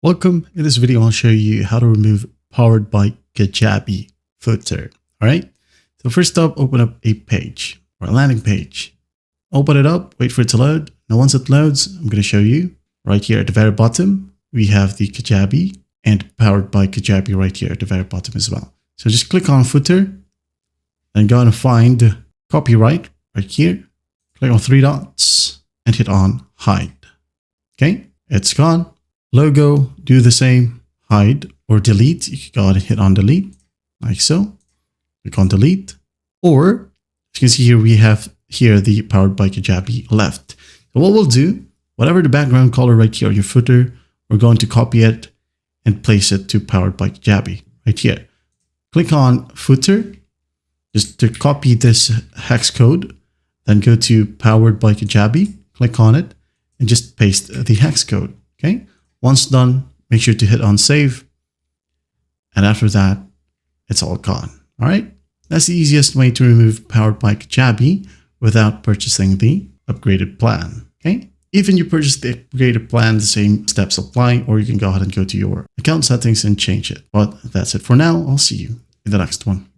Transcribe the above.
Welcome. In this video, I'll show you how to remove powered by Kajabi footer. All right. So first up, open up a page or a landing page. Open it up, wait for it to load. Now, once it loads, I'm going to show you right here at the very bottom. We have the Kajabi and powered by Kajabi right here at the very bottom as well. So just click on footer and go and find copyright right here. Click on three dots and hit on hide. Okay, it's gone. Logo, do the same, hide or delete. You can go ahead and hit on delete like so. Click on delete, or as you can see here, we have here the powered by Kajabi left. So what we'll do, whatever the background color right here on your footer, we're going to copy it and place it to powered by Kajabi right here. Click on footer just to copy this hex code, then go to powered by Kajabi, click on it and just paste the hex code. Okay. Once done, make sure to hit on save. And after that, it's all gone. All right. That's the easiest way to remove powered by Kajabi without purchasing the upgraded plan. Okay. Even you purchase the upgraded plan, the same steps apply, or you can go ahead and go to your account settings and change it. But that's it for now. I'll see you in the next one.